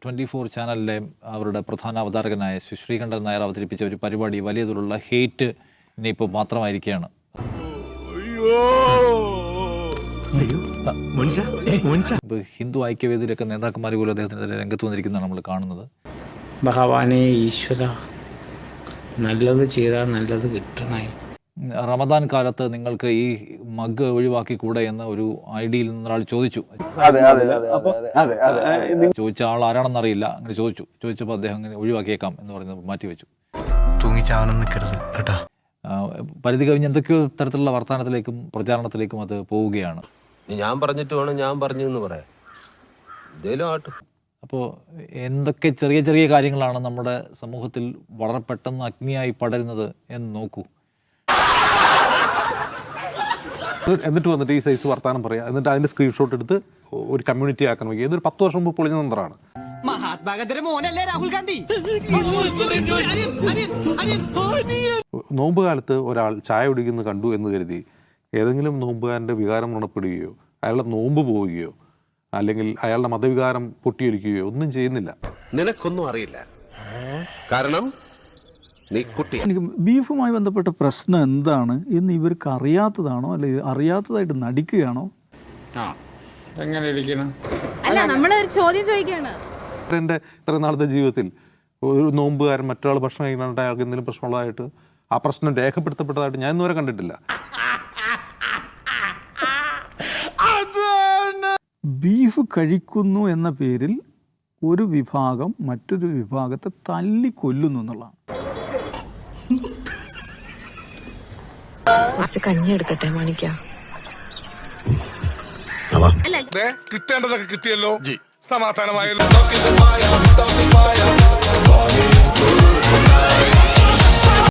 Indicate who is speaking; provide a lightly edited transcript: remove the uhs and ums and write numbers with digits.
Speaker 1: 24 ചാനലിലെ അവരുടെ പ്രധാന അവതാരകനായ ശ്രീ ശ്രീകണ്ഠൻ നായർ അവതരിപ്പിച്ച ഒരു പരിപാടി വലിയ തോതിലുള്ള ഹേറ്റ് ഇപ്പോൾ മാത്രമായിരിക്കുകയാണ്. ഹിന്ദു ഐക്യവേദിയിലൊക്കെ നേതാക്കന്മാർ പോലും അദ്ദേഹത്തിനെതിരെ രംഗത്ത് വന്നിരിക്കുന്നതാണ് നമ്മൾ കാണുന്നത്.
Speaker 2: ഭഗവാനെ ഈശ്വര, നല്ലത് ചെയ്താൽ നല്ലത് കിട്ടണേ.
Speaker 1: റമദാൻ കാലത്ത് നിങ്ങൾക്ക് ഈ മഗ് ഒഴിവാക്കിക്കൂടെ എന്ന ഒരു ഐഡിയിൽ നിന്നൊരാൾ ചോദിച്ചു. ചോദിച്ച ആൾ ആരാണെന്നറിയില്ല, അങ്ങനെ ചോദിച്ചപ്പോൾ അദ്ദേഹം അങ്ങനെ ഒഴിവാക്കിയേക്കാം എന്ന് പറഞ്ഞ് മാറ്റിവെച്ചു. പരിധി കഴിഞ്ഞ് എന്തൊക്കെയോ തരത്തിലുള്ള വർത്തമാനത്തിലേക്കും പ്രചാരണത്തിലേക്കും അത് പോവുകയാണ്.
Speaker 3: ഞാൻ പറഞ്ഞിട്ട് വേണം ഞാൻ പറഞ്ഞു എന്ന് പറയാം.
Speaker 1: അപ്പോൾ എന്തൊക്കെ ചെറിയ ചെറിയ കാര്യങ്ങളാണ് നമ്മുടെ സമൂഹത്തിൽ വളരെ പെട്ടെന്ന് അഗ്നിയായി പടരുന്നത് എന്ന് നോക്കൂ.
Speaker 4: എന്നിട്ട് വന്നിട്ട് ഈ സൈസ് വർത്താനം പറയാം, എന്നിട്ട് അതിന്റെ സ്ക്രീൻഷോട്ട് എടുത്ത് ഒരു കമ്മ്യൂണിറ്റി ആക്കാൻ നോക്കി. ഇതൊരു 10 വർഷം മുമ്പ് പൊളിഞ്ഞ തന്ത്രമാണ്. നോമ്പ് കാലത്ത് ഒരാൾ ചായ കുടിക്കുന്നത് കണ്ടു എന്ന് കരുതി ഏതെങ്കിലും നോമ്പുകാരൻ്റെ വികാരം ഉണപ്പെടുകയോ അയാളുടെ നോമ്പ് പോവുകയോ അല്ലെങ്കിൽ അയാളുടെ മതവികാരം പൊട്ടിയൊലിക്കുകയോ ഒന്നും ചെയ്യുന്നില്ല.
Speaker 3: നിനക്കൊന്നും അറിയില്ല, കാരണം
Speaker 5: എനിക്ക് ബീഫുമായി ബന്ധപ്പെട്ട പ്രശ്നം എന്താണ് എന്ന് ഇവർക്ക് അറിയാത്തതാണോ അല്ലെങ്കിൽ അറിയാത്തതായിട്ട് നടിക്കുകയാണോ?
Speaker 6: അല്ല, നമ്മളൊരു ചോദ്യം ചോദിക്കുകയാണ്.
Speaker 4: എൻ്റെ ഇത്ര നാളത്തെ ജീവിതത്തിൽ ഒരു നോമ്പുകാരൻ മറ്റൊരാൾ ഭക്ഷണം കഴിക്കാനായിട്ട് അയാൾക്ക് എന്തെങ്കിലും പ്രശ്നമുള്ളതായിട്ട് ആ പ്രശ്നം രേഖപ്പെടുത്തപ്പെട്ടതായിട്ട് ഞാൻ ഇന്നുവരെ കണ്ടിട്ടില്ല.
Speaker 5: ബീഫ് കഴിക്കുന്നു എന്ന പേരിൽ ഒരു വിഭാഗം മറ്റൊരു വിഭാഗത്തെ തല്ലിക്കൊല്ലുന്നു എന്നുള്ളതാണ്.
Speaker 7: കഞ്ഞി എടുക്കട്ടെ മാണിക്ക.
Speaker 8: കിട്ടേണ്ടതൊക്കെ കിട്ടിയല്ലോ, സമാധാനമായല്ലോ.